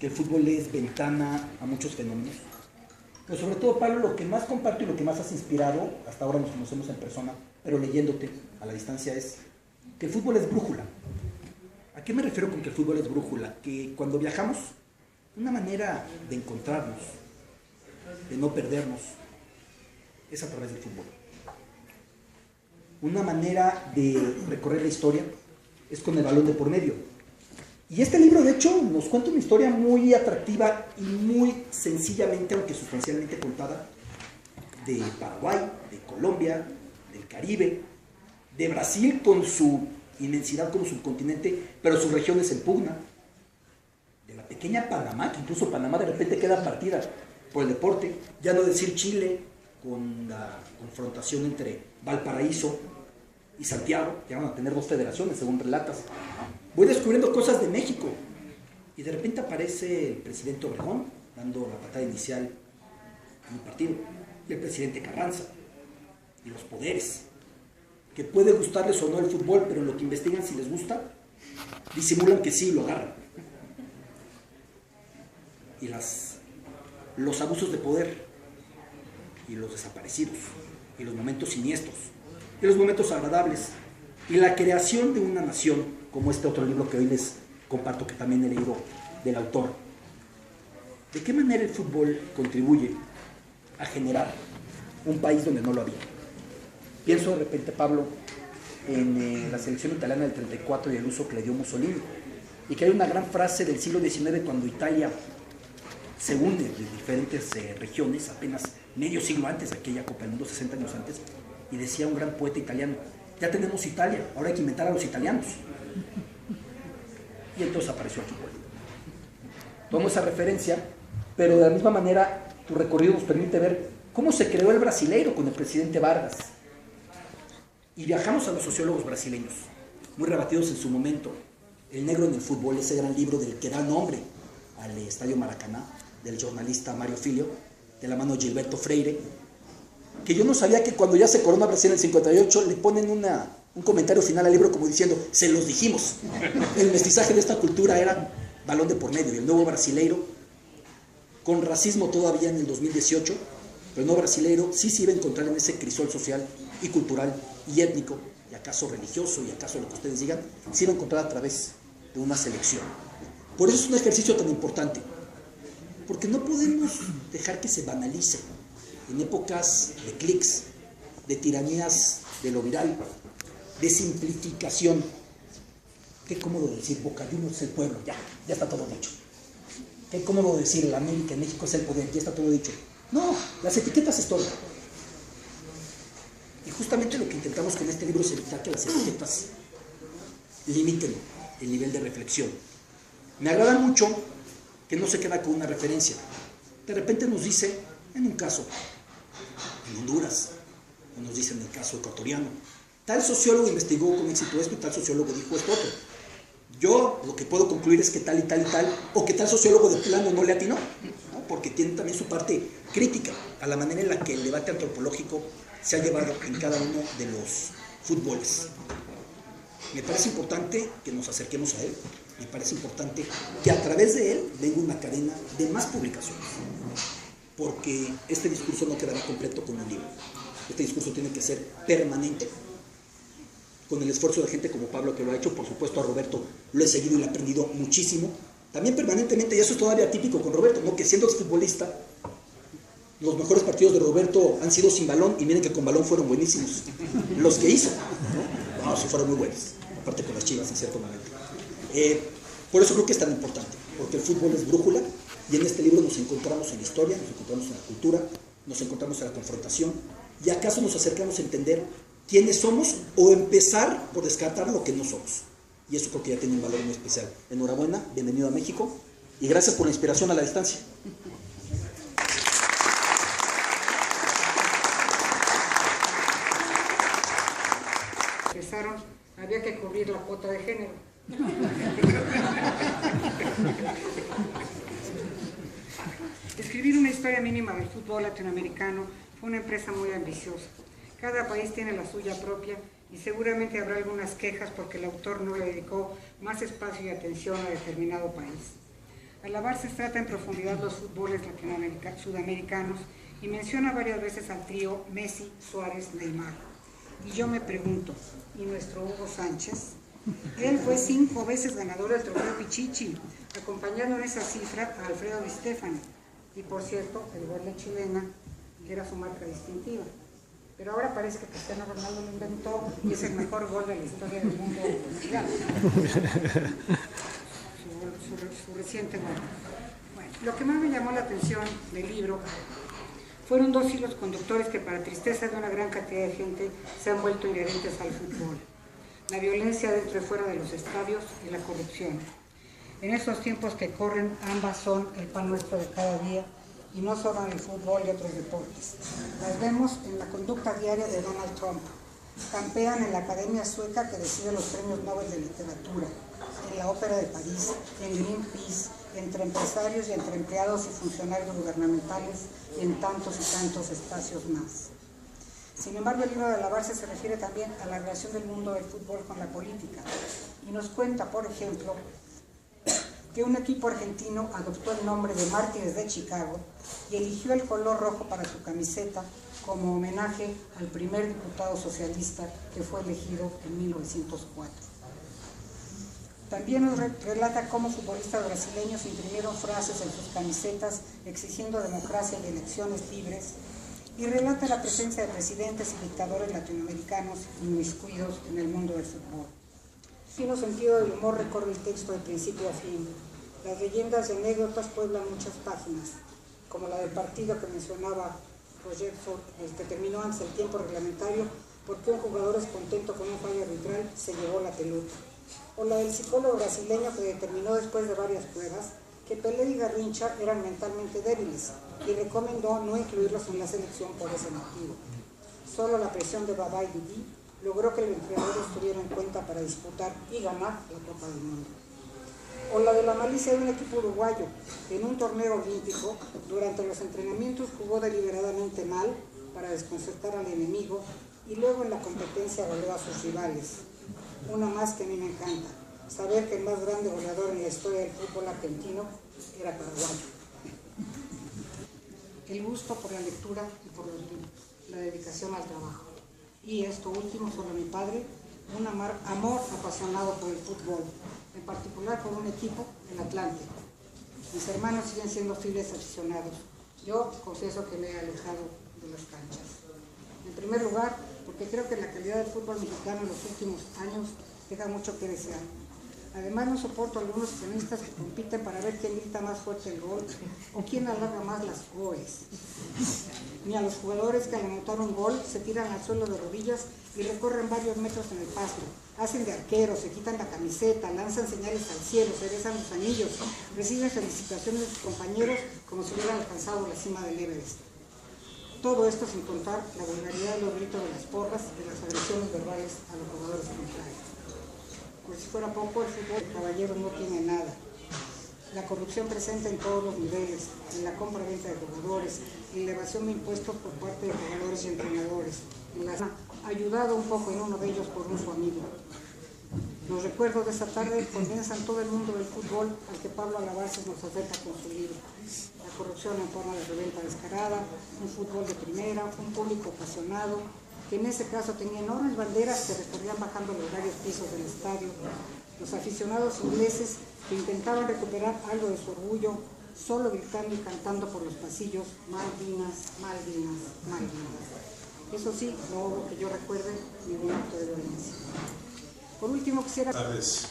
que el fútbol es ventana a muchos fenómenos. Pero sobre todo, Pablo, lo que más comparto y lo que más has inspirado, hasta ahora nos conocemos en persona, pero leyéndote a la distancia, es que el fútbol es brújula. ¿A qué me refiero con que el fútbol es brújula? Que cuando viajamos, una manera de encontrarnos, de no perdernos, es a través del fútbol. Una manera de recorrer la historia es con el balón de por medio. Y este libro, de hecho, nos cuenta una historia muy atractiva y muy sencillamente, aunque sustancialmente contada, de Paraguay, de Colombia, del Caribe, de Brasil con su inmensidad como subcontinente, pero sus regiones en pugna, de la pequeña Panamá, que incluso Panamá de repente queda partida por el deporte, ya no decir Chile, con la confrontación entre Valparaíso y Santiago, que van a tener 2 federaciones, según relatas. Voy descubriendo cosas de México, y de repente aparece el presidente Obregón, dando la patada inicial en un partido, y el presidente Carranza, y los poderes, que puede gustarles o no el fútbol, pero en lo que investigan si les gusta, disimulan que sí lo agarran. Y los abusos de poder, y los desaparecidos, y los momentos siniestros, y los momentos agradables, y la creación de una nación, como este otro libro que hoy les comparto, que también he leído del autor. ¿De qué manera el fútbol contribuye a generar un país donde no lo había? Pienso de repente, Pablo, en la selección italiana del 34 y el uso que le dio Mussolini, y que hay una gran frase del siglo XIX cuando Italia se une de diferentes regiones, apenas medio siglo antes de aquella Copa del Mundo, 60 años antes, y decía un gran poeta italiano: ya tenemos Italia, ahora hay que inventar a los italianos. Y entonces apareció el fútbol. Tomo esa referencia, pero de la misma manera tu recorrido nos permite ver cómo se creó el brasileiro con el presidente Vargas. Y viajamos a los sociólogos brasileños, muy rebatidos en su momento. El negro en el fútbol, ese gran libro del que da nombre al Estadio Maracaná, del jornalista Mario Filho, de la mano de Gilberto Freire, que yo no sabía que cuando ya se corona Brasil en el 58 le ponen un comentario final al libro como diciendo: se los dijimos. El mestizaje de esta cultura era balón de por medio, y el nuevo brasileiro, con racismo todavía en el 2018, pero el nuevo brasileiro sí se iba a encontrar en ese crisol social y cultural y étnico, y acaso religioso, y acaso lo que ustedes digan, se iba a encontrar a través de una selección. Por eso es un ejercicio tan importante, porque no podemos dejar que se banalice en épocas de clics, de tiranías de lo viral, de simplificación. Qué cómodo decir Boca Juniors es el pueblo, ya está todo dicho. Qué cómodo decir el América en México es el poder, ya está todo dicho. No, las etiquetas estorban. Y justamente lo que intentamos con este libro es evitar que las etiquetas limiten el nivel de reflexión. Me agrada mucho que no se queda con una referencia. De repente nos dice, en un caso, en Honduras, o nos dice en el caso ecuatoriano, tal sociólogo investigó con éxito esto y tal sociólogo dijo esto otro. Yo lo que puedo concluir es que tal y tal y tal, o que tal sociólogo de plano no le atinó, ¿no? Porque tiene también su parte crítica a la manera en la que el debate antropológico se ha llevado en cada uno de los fútboles. Me parece importante que nos acerquemos a él, me parece importante que a través de él venga una cadena de más publicaciones, porque este discurso no quedará completo con un libro. Este discurso tiene que ser permanente, con el esfuerzo de gente como Pablo, que lo ha hecho. Por supuesto, a Roberto lo he seguido y le he aprendido muchísimo, también permanentemente, y eso es todavía típico con Roberto, ¿no? Que siendo futbolista, los mejores partidos de Roberto han sido sin balón, y miren que con balón fueron buenísimos los que hizo, ¿no? Wow, sí fueron muy buenos, aparte con las Chivas en cierto momento. Por eso creo que es tan importante, porque el fútbol es brújula, y en este libro nos encontramos en la historia, nos encontramos en la cultura, nos encontramos en la confrontación, y acaso nos acercamos a entender quiénes somos, o empezar por descartar lo que no somos. Y eso creo que ya tiene un valor muy especial. Enhorabuena, bienvenido a México, y gracias por la inspiración a la distancia. Había que cubrir la cuota de género. Escribir una historia mínima del fútbol latinoamericano fue una empresa muy ambiciosa. Cada país tiene la suya propia y seguramente habrá algunas quejas porque el autor no le dedicó más espacio y atención a determinado país. Alabarces trata en profundidad los fútboles sudamericanos y menciona varias veces al trío Messi, Suárez, Neymar. Y yo me pregunto, ¿y nuestro Hugo Sánchez? Él fue 5 veces ganador del trofeo Pichichi, acompañando en esa cifra a Alfredo Di Stéfano. Y por cierto, el gol de Chilena, que era su marca distintiva. Pero ahora parece que Cristiano Ronaldo lo inventó y es el mejor gol de la historia del mundo mundial. Su reciente gol. Bueno, lo que más me llamó la atención del libro fueron 2 hilos conductores que, para tristeza de una gran cantidad de gente, se han vuelto inherentes al fútbol: la violencia dentro y fuera de los estadios y la corrupción. En estos tiempos que corren, ambas son el pan nuestro de cada día, y no solo en el fútbol y otros deportes. Las vemos en la conducta diaria de Donald Trump. Campean en la Academia Sueca que decide los premios Nobel de Literatura, en la Ópera de París, en Greenpeace, entre empresarios y entre empleados y funcionarios gubernamentales, y en tantos y tantos espacios más. Sin embargo, el libro de Alabarces se refiere también a la relación del mundo del fútbol con la política, y nos cuenta, por ejemplo, que un equipo argentino adoptó el nombre de Mártires de Chicago y eligió el color rojo para su camiseta como homenaje al primer diputado socialista que fue elegido en 1904. También nos relata cómo futbolistas brasileños imprimieron frases en sus camisetas exigiendo democracia y elecciones libres, y relata la presencia de presidentes y dictadores latinoamericanos inmiscuidos en el mundo del fútbol. Fino sentido del humor recorre el texto de principio a fin. Las leyendas y anécdotas pueblan muchas páginas, como la del partido que mencionaba Roger Ford, el que terminó antes del tiempo reglamentario porque un jugador descontento con un fallo arbitral se llevó la pelota, o la del psicólogo brasileño que determinó después de varias pruebas que Pelé y Garrincha eran mentalmente débiles y recomendó no incluirlos en la selección por ese motivo. Solo la presión de Baba y Didi logró que el entrenador estuviera en cuenta para disputar y ganar la Copa del Mundo. O la de la malicia de un equipo uruguayo que en un torneo olímpico, durante los entrenamientos jugó deliberadamente mal para desconcertar al enemigo y luego en la competencia goleó a sus rivales. Una más que a mí me encanta, saber que el más grande goleador en la historia del fútbol argentino era paraguayo. El gusto por la lectura y por los libros, la dedicación al trabajo. Y esto último, solo mi padre, un amor apasionado por el fútbol, en particular por un equipo, el Atlante. Mis hermanos siguen siendo fieles aficionados. Yo confieso que me he alejado de las canchas. En primer lugar, porque creo que la calidad del fútbol mexicano en los últimos años deja mucho que desear. Además, no soporto a algunos tenistas que compiten para ver quién grita más fuerte el gol o quién alarga más las OEs. Ni a los jugadores que al anotar un gol se tiran al suelo de rodillas y recorren varios metros en el pasto. Hacen de arqueros, se quitan la camiseta, lanzan señales al cielo, se besan los anillos, reciben felicitaciones de sus compañeros como si hubieran alcanzado la cima del Everest. Todo esto sin contar la vulgaridad de los gritos de las porras y de las agresiones verbales a los jugadores contrarios. Por si fuera poco, el fútbol de caballeros no tiene nada. La corrupción presente en todos los niveles, en la compra-venta de jugadores, en la evasión de impuestos por parte de jugadores y entrenadores. Ha ayudado un poco en uno de ellos por un su amigo. Los recuerdos de esta tarde condensan todo el mundo del fútbol al que Pablo Alabarces nos acerca con su libro. La corrupción en forma de reventa descarada, un fútbol de primera, un público apasionado, que en ese caso tenía enormes banderas que recorrían bajando los varios pisos del estadio, los aficionados ingleses que intentaban recuperar algo de su orgullo, solo gritando y cantando por los pasillos, Malvinas, Malvinas, Malvinas. Eso sí, no hubo que yo recuerde ningún acto de violencia. Por último quisiera... Buenas tardes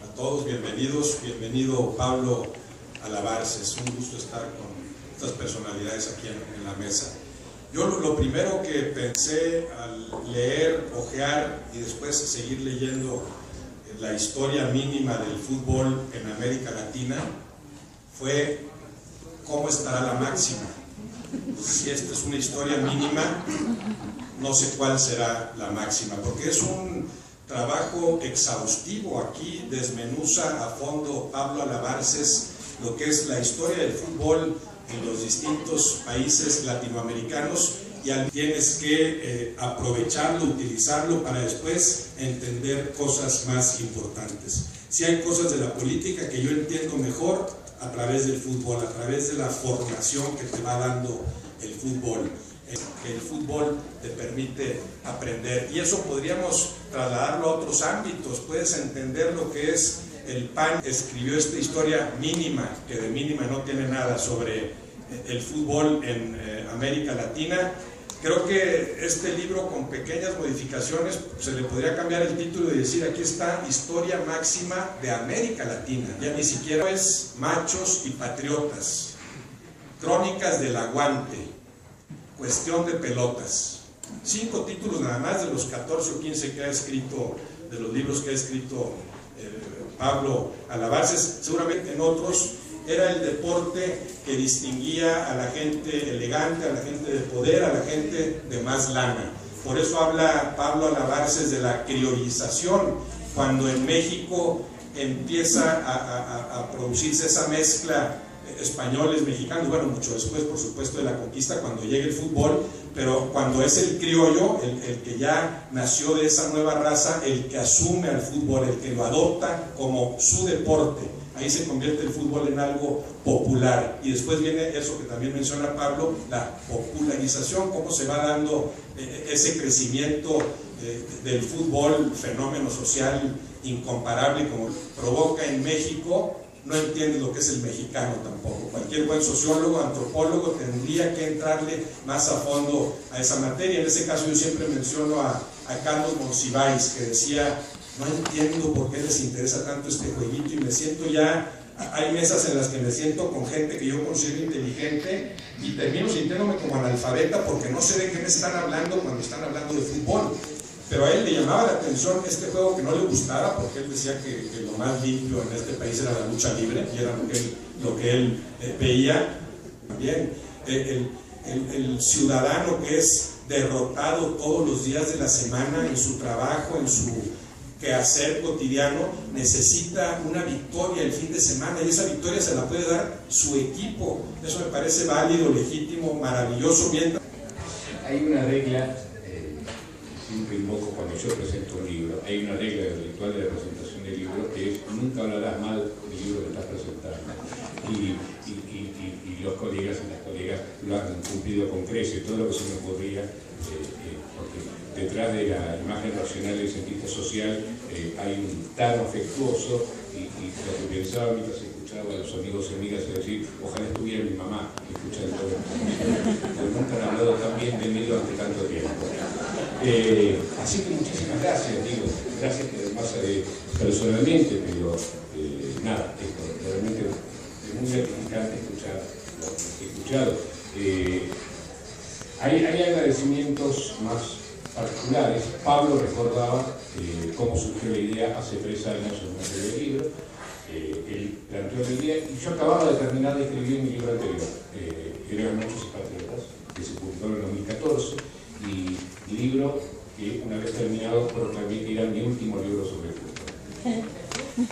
a todos, bienvenidos, bienvenido Pablo Alabarces, un gusto estar con estas personalidades aquí en la mesa. Yo lo primero que pensé al leer, ojear y después seguir leyendo la historia mínima del fútbol en América Latina fue cómo estará la máxima. Si esta es una historia mínima, no sé cuál será la máxima, porque es un trabajo exhaustivo. Aquí desmenuza a fondo Pablo Alabarces lo que es la historia del fútbol en los distintos países latinoamericanos y tienes que aprovecharlo, utilizarlo para después entender cosas más importantes. Si hay cosas de la política que yo entiendo mejor, a través del fútbol, a través de la formación que te va dando el fútbol. Que el fútbol te permite aprender, y eso podríamos trasladarlo a otros ámbitos. Puedes entender lo que es el PAN. Escribió esta historia mínima, que de mínima no tiene nada, sobre el fútbol en América Latina. Creo que este libro, con pequeñas modificaciones, se le podría cambiar el título y decir: aquí está Historia Máxima de América Latina. Ya ni siquiera es Machos y Patriotas, Crónicas del Aguante, Cuestión de Pelotas. 5 títulos nada más de los 14 o 15 que ha escrito, de los libros que ha escrito Pablo a la Barces. Seguramente en otros era el deporte que distinguía a la gente elegante, a la gente de poder, a la gente de más lana. Por eso habla Pablo a la Barces de la criollización, cuando en México empieza a producirse esa mezcla españoles, mexicanos, bueno, mucho después, por supuesto, de la conquista, cuando llega el fútbol, pero cuando es el criollo, el que ya nació de esa nueva raza, el que asume al fútbol, el que lo adopta como su deporte, ahí se convierte el fútbol en algo popular. Y después viene eso que también menciona Pablo, la popularización, cómo se va dando ese crecimiento del fútbol, fenómeno social incomparable como provoca en México. No entiende lo que es el mexicano tampoco. Cualquier buen sociólogo, antropólogo tendría que entrarle más a fondo a esa materia. En ese caso yo siempre menciono a Carlos Monsiváis, que decía: no entiendo por qué les interesa tanto este jueguito, y me siento ya, hay mesas en las que me siento con gente que yo considero inteligente y termino sintiéndome como analfabeta porque no sé de qué me están hablando cuando están hablando de fútbol. Pero a él le llamaba la atención este juego que no le gustaba, porque él decía que lo más limpio en este país era la lucha libre, y era lo que él veía. También el ciudadano que es derrotado todos los días de la semana en su trabajo, en su quehacer cotidiano, necesita una victoria el fin de semana, y esa victoria se la puede dar su equipo. Eso me parece válido, legítimo, maravilloso. Bien. Hay una regla, siempre invoco cuando yo presento un libro, hay una regla del ritual de la presentación del libro, que es: nunca hablarás mal del libro que estás presentando. Y los colegas y las colegas lo han cumplido con creces, todo lo que se me ocurría, porque detrás de la imagen racional del cientista social hay un tano afectuoso, y lo que pensaba mientras escuchaba a los amigos y amigas es decir: ojalá estuviera mi mamá escuchando todo esto, porque nunca han hablado tan bien de mí durante tanto tiempo. Así que muchísimas gracias, digo, gracias que además personalmente, pero nada, realmente es muy gratificante escuchar lo que he escuchado. Hay agradecimientos más particulares. Pablo recordaba cómo surgió la idea hace 3 años en un anterior libro. Él planteó la idea y yo acababa de terminar de escribir mi libro anterior, Eran Machos y Patriotas, que se publicó en el 2014, y libro que una vez terminado proclamé que era mi último libro sobre el fútbol.